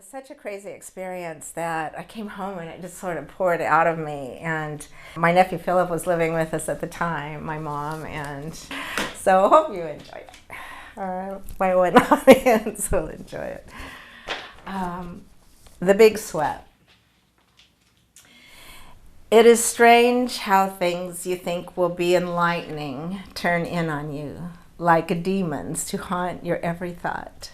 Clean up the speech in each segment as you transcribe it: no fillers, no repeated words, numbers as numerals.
was such a crazy experience that I came home and it just sort of poured out of me. And my nephew Philip was living with us at the time, my mom, and so I hope you enjoy it. My one audience will enjoy it. The Big Sweat. It is strange how things you think will be enlightening turn in on you, like demons to haunt your every thought.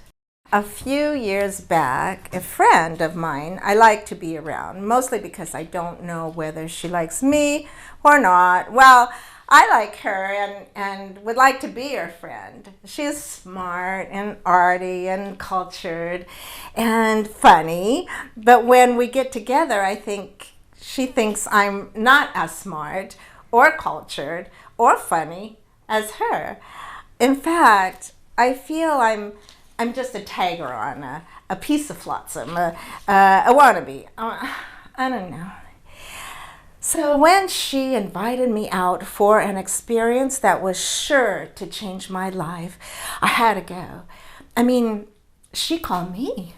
A few years back, a friend of mine I like to be around, mostly because I don't know whether she likes me or not. Well, I like her and would like to be her friend. She's smart and arty and cultured and funny, but when we get together, I think she thinks I'm not as smart or cultured or funny as her. In fact, I feel I'm just a tagger on a piece of flotsam, a wannabe. I don't know. So when she invited me out for an experience that was sure to change my life, I had to go. I mean, she called me.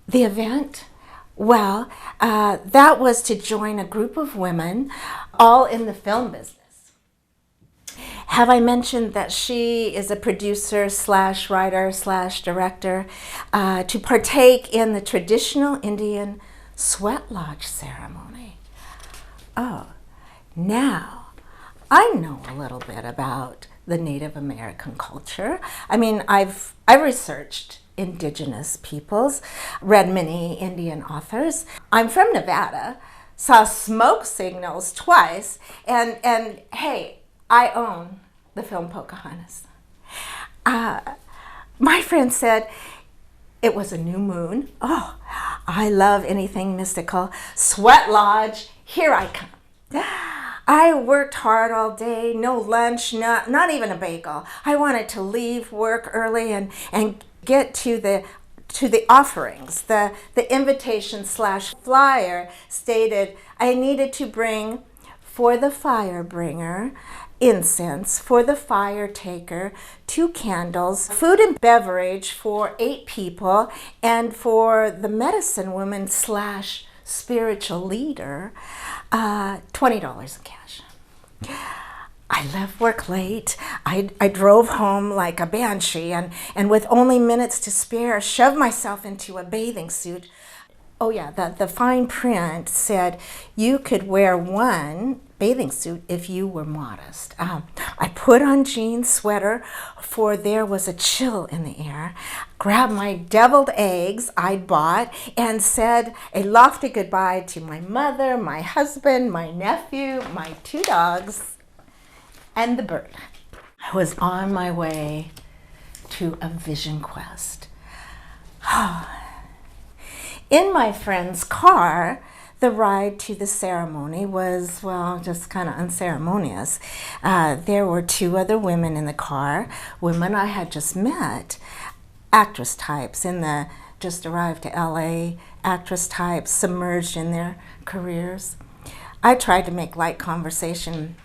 The event? Well, that was to join a group of women, all in the film business. Have I mentioned that she is a producer slash writer slash director to partake in the traditional Indian sweat lodge ceremony? Oh, now I know a little bit about the Native American culture. I mean, I've researched indigenous peoples, read many Indian authors. I'm from Nevada, saw smoke signals twice, and hey, I own the film Pocahontas. My friend said it was a new moon. Oh, I love anything mystical. Sweat lodge, here I come. I worked hard all day, no lunch, not even a bagel. I wanted to leave work early and get to the offerings. The invitation slash flyer stated I needed to bring for the fire bringer incense, for the fire taker 2 candles, food and beverage for 8 people, and for the medicine woman slash spiritual leader, $20 in cash. I left work late. I drove home like a banshee and with only minutes to spare, shoved myself into a bathing suit. Oh yeah, the fine print said you could wear one bathing suit if you were modest. I put on jeans, sweater, for there was a chill in the air, grabbed my deviled eggs I'd bought, and said a lofty goodbye to my mother, my husband, my nephew, my 2 dogs, and the bird. I was on my way to a vision quest. In my friend's car, the ride to the ceremony was, well, just kind of unceremonious. There were 2 other women in the car, women I had just met, actress types just arrived to LA, actress types submerged in their careers. I tried to make light conversation.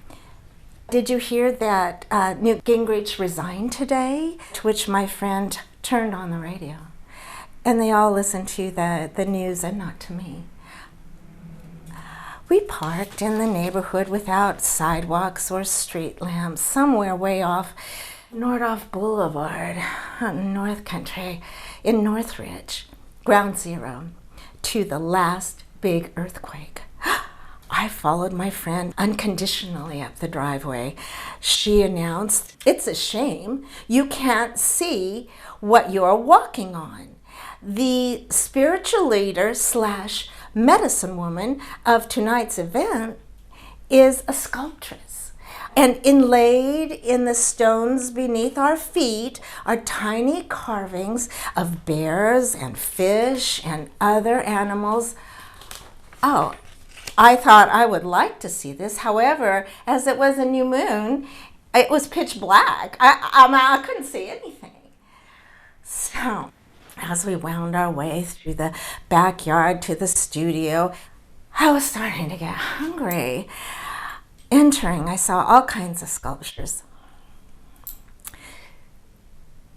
Did you hear that Newt Gingrich resigned today? To which my friend turned on the radio. And they all listened to the news and not to me. We parked in the neighborhood without sidewalks or street lamps, somewhere way off Nordhoff Boulevard, North Country, in Northridge, ground zero, to the last big earthquake. I followed my friend unconditionally up the driveway. She announced, "It's a shame you can't see what you're walking on." The spiritual leader slash medicine woman of tonight's event is a sculptress. And inlaid in the stones beneath our feet are tiny carvings of bears and fish and other animals. Oh, I thought I would like to see this. However, as it was a new moon, it was pitch black. I couldn't see anything. So, as we wound our way through the backyard to the studio, I was starting to get hungry. Entering, I saw all kinds of sculptures.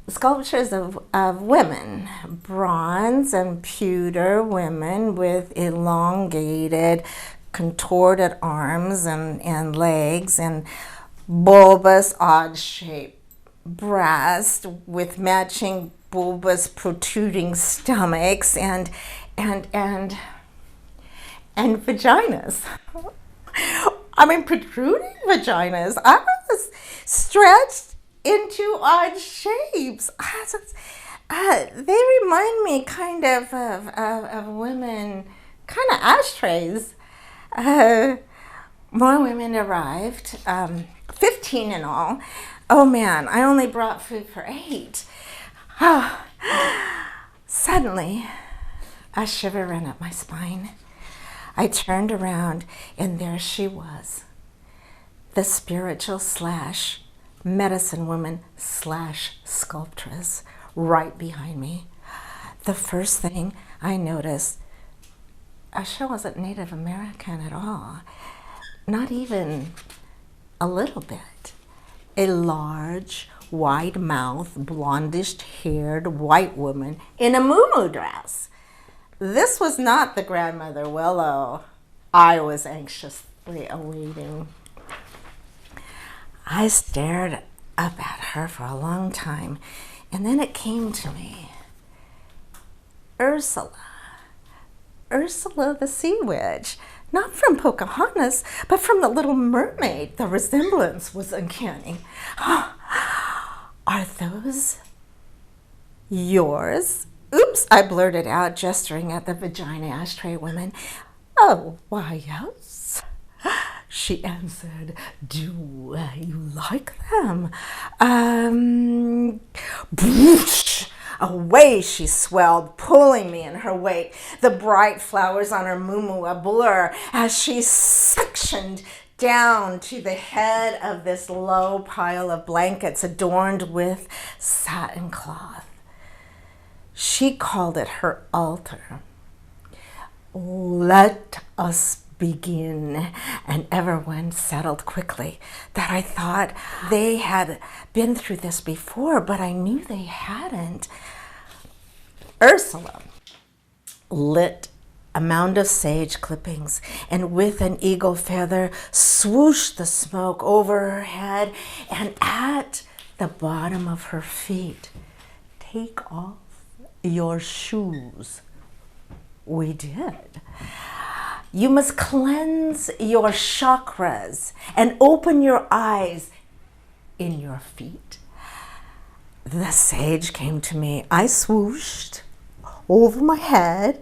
sculptures of women, bronze and pewter women with elongated, contorted arms and legs, and bulbous, odd-shaped breasts with matching bulbous protruding stomachs and vaginas. I mean, protruding vaginas. I was stretched into odd shapes. They remind me kind of women, kind of ashtrays. More women arrived, 15 in all. Oh man, I only brought food for 8. Suddenly, a shiver ran up my spine. I turned around, and there she was, the spiritual / medicine woman / sculptress, right behind me. The first thing I noticed, she wasn't Native American at all, not even a little bit. A large, wide-mouthed, blondish-haired white woman in a muumuu dress. This was not the grandmother Willow I was anxiously awaiting. I stared up at her for a long time, and then it came to me. Ursula the Sea Witch. Not from Pocahontas, but from the Little Mermaid. The resemblance was uncanny. Are those yours? Oops, I blurted out, gesturing at the vagina ashtray woman. Oh, why, yes, she answered. Do you like them? Boosh! Away she swelled, pulling me in her wake, the bright flowers on her muumuu a blur as she suctioned down to the head of this low pile of blankets adorned with satin cloth. She called it her altar. Let us begin. And everyone settled quickly, that I thought they had been through this before, but I knew they hadn't. Ursula lit a mound of sage clippings, and with an eagle feather swooshed the smoke over her head and at the bottom of her feet. Take off your shoes. We did. You must cleanse your chakras and open your eyes in your feet. The sage came to me. I swooshed over my head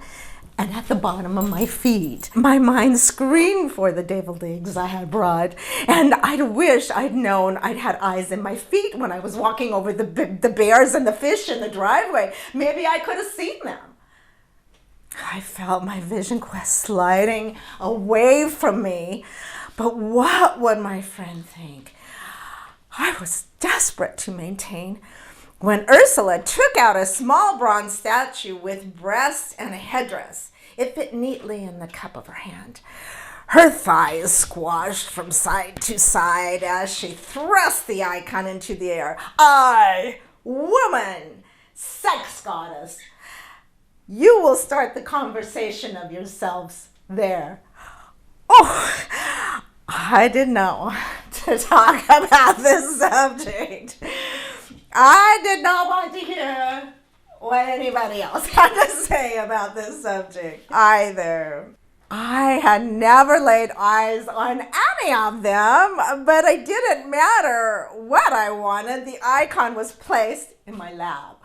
and at the bottom of my feet. My mind screamed for the deviled eggs I had brought, and I'd wished I'd known I'd had eyes in my feet when I was walking over the bears and the fish in the driveway. Maybe I could have seen them. I felt my vision quest sliding away from me, but what would my friend think? I was desperate to maintain when Ursula took out a small bronze statue with breast and a headdress. It fit neatly in the cup of her hand. Her thighs squashed from side to side as she thrust the icon into the air. I, woman, sex goddess, you will start the conversation of yourselves there. Oh, I didn't know to talk about this subject. I did not want to hear what anybody else had to say about this subject either. I had never laid eyes on any of them, but it didn't matter what I wanted. The icon was placed in my lap.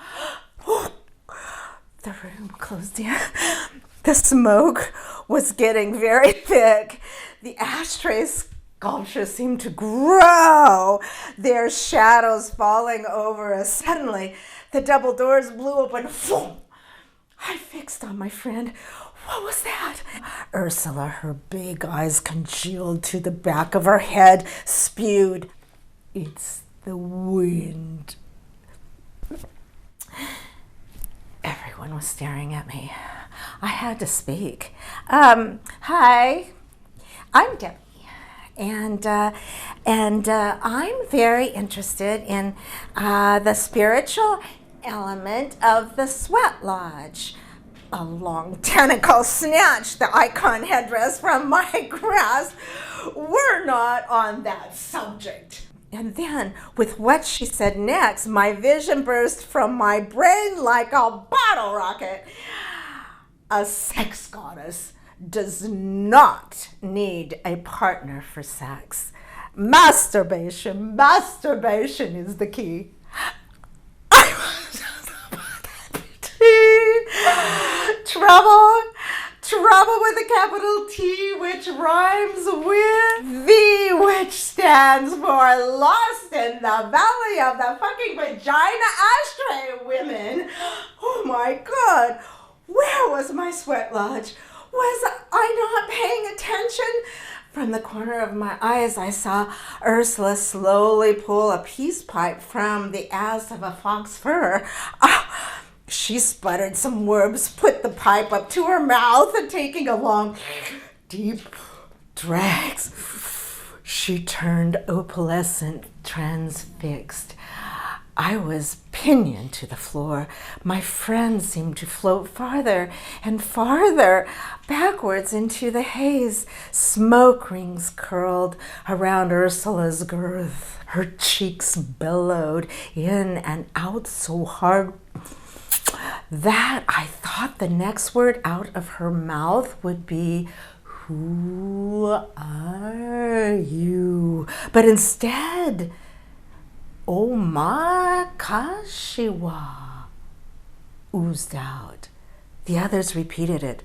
The room closed in. The smoke was getting very thick. The ashtray sculptures seemed to grow, their shadows falling over us. Suddenly, the double doors blew open. I fixed on my friend. What was that? Ursula, her big eyes congealed to the back of her head, spewed, "It's the wind." Everyone was staring at me. I had to speak. Hi, I'm Debbie, And I'm very interested in the spiritual element of the sweat lodge. A long tentacle snatched the icon headdress from my grasp. We're not on that subject. And then, with what she said next, my vision burst from my brain like a bottle rocket. A sex goddess does not need a partner for sex. Masturbation is the key. Trouble with a capital T, which rhymes with V, which stands for lost in the valley of the fucking vagina ashtray women. Oh my God, where was my sweat lodge? Was I not paying attention? From the corner of my eyes, I saw Ursula slowly pull a peace pipe from the ass of a fox fur. She sputtered some words, put the pipe up to her mouth, and taking a long, deep drags, she turned opalescent, transfixed. I was pinioned to the floor. My friend seemed to float farther and farther backwards into the haze. Smoke rings curled around Ursula's girth. Her cheeks billowed in and out so hard that I thought the next word out of her mouth would be, "Who are you?" But instead, Shewha oozed out. The others repeated it.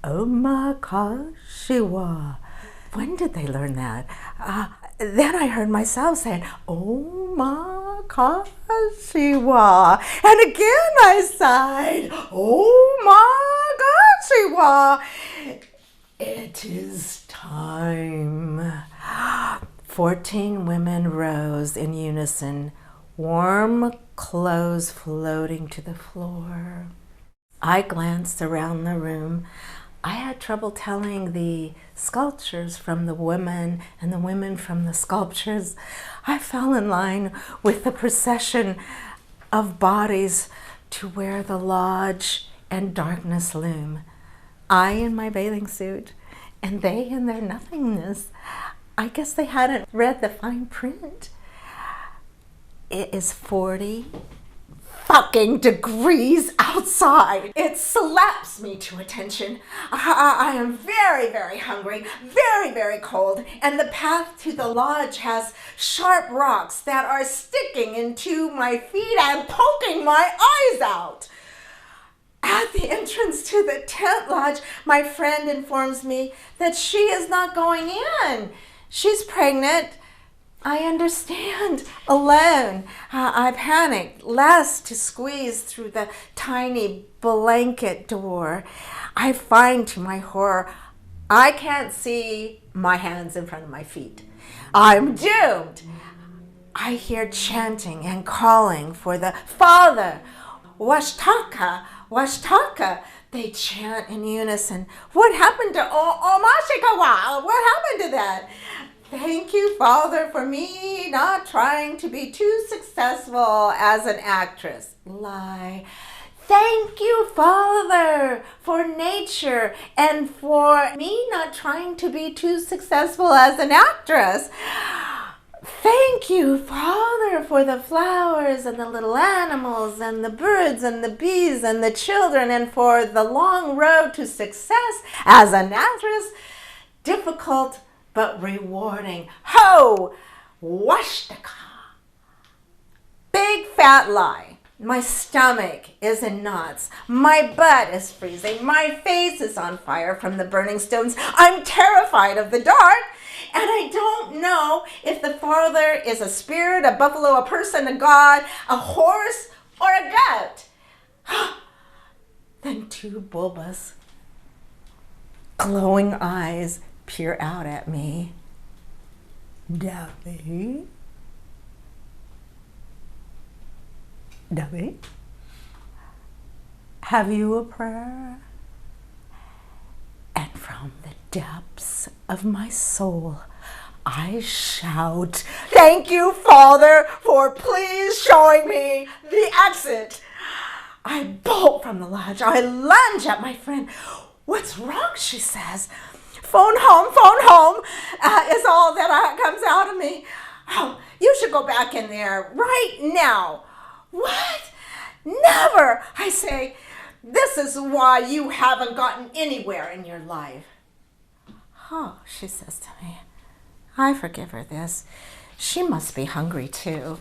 Shewha. When did they learn that? Then I heard myself saying, Shewha. And again I sighed, Shewha. It is time. 14 women rose in unison, warm clothes floating to the floor. I glanced around the room. I had trouble telling the sculptures from the women and the women from the sculptures. I fell in line with the procession of bodies to where the lodge and darkness loom. I in my bathing suit, and they in their nothingness. I guess they hadn't read the fine print. It is 40 fucking degrees outside. It slaps me to attention. I am very, very hungry, very, very cold, and the path to the lodge has sharp rocks that are sticking into my feet and poking my eyes out. At the entrance to the tent lodge, my friend informs me that she is not going in. She's pregnant. I understand. Alone. I panicked, less to squeeze through the tiny blanket door. I find to my horror, I can't see my hands in front of my feet. I'm doomed. I hear chanting and calling for the father. Washtaka, Washtaka. They chant in unison. What happened to Omashikawa? What happened to that? Thank you, Father, for me not trying to be too successful as an actress. Lie. Thank you, Father, for nature and for me not trying to be too successful as an actress. Thank you, Father, for the flowers and the little animals and the birds and the bees and the children and for the long road to success as an actress. Difficult but rewarding. Ho! Washtaka. Big fat lie. My stomach is in knots. My butt is freezing. My face is on fire from the burning stones. I'm terrified of the dark. And I don't know if the Father is a spirit, a buffalo, a person, a god, a horse, or a goat. Then two bulbous, glowing eyes peer out at me. Debbie? Debbie? Have you a prayer? And from the depths of my soul, I shout, "Thank you, Father, for please showing me the exit." I bolt from the lodge. I lunge at my friend. "What's wrong?" she says. Phone home, is all that comes out of me. "Oh, you should go back in there right now." "What? Never," I say. "This is why you haven't gotten anywhere in your life." "Oh," she says to me. I forgive her this. She must be hungry too.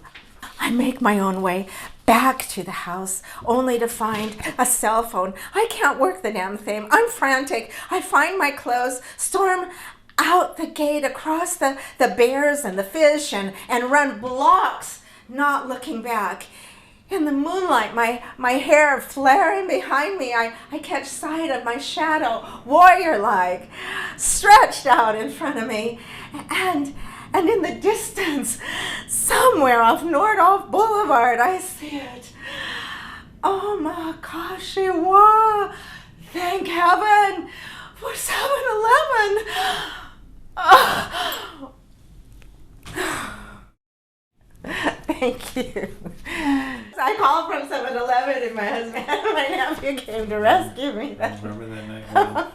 I make my own way back to the house, only to find a cell phone. I can't work the damn thing. I'm frantic. I find my clothes, storm out the gate across the bears and the fish, and run blocks, not looking back. In the moonlight, my hair flaring behind me, I catch sight of my shadow, warrior-like, stretched out in front of me. And in the distance, somewhere off Nordhoff Boulevard, I see it. Oh my gosh, Shewha! Thank heaven for 7-Eleven. Oh. Thank you. I called from 7-Eleven and my husband and my nephew came to rescue me. Remember that night?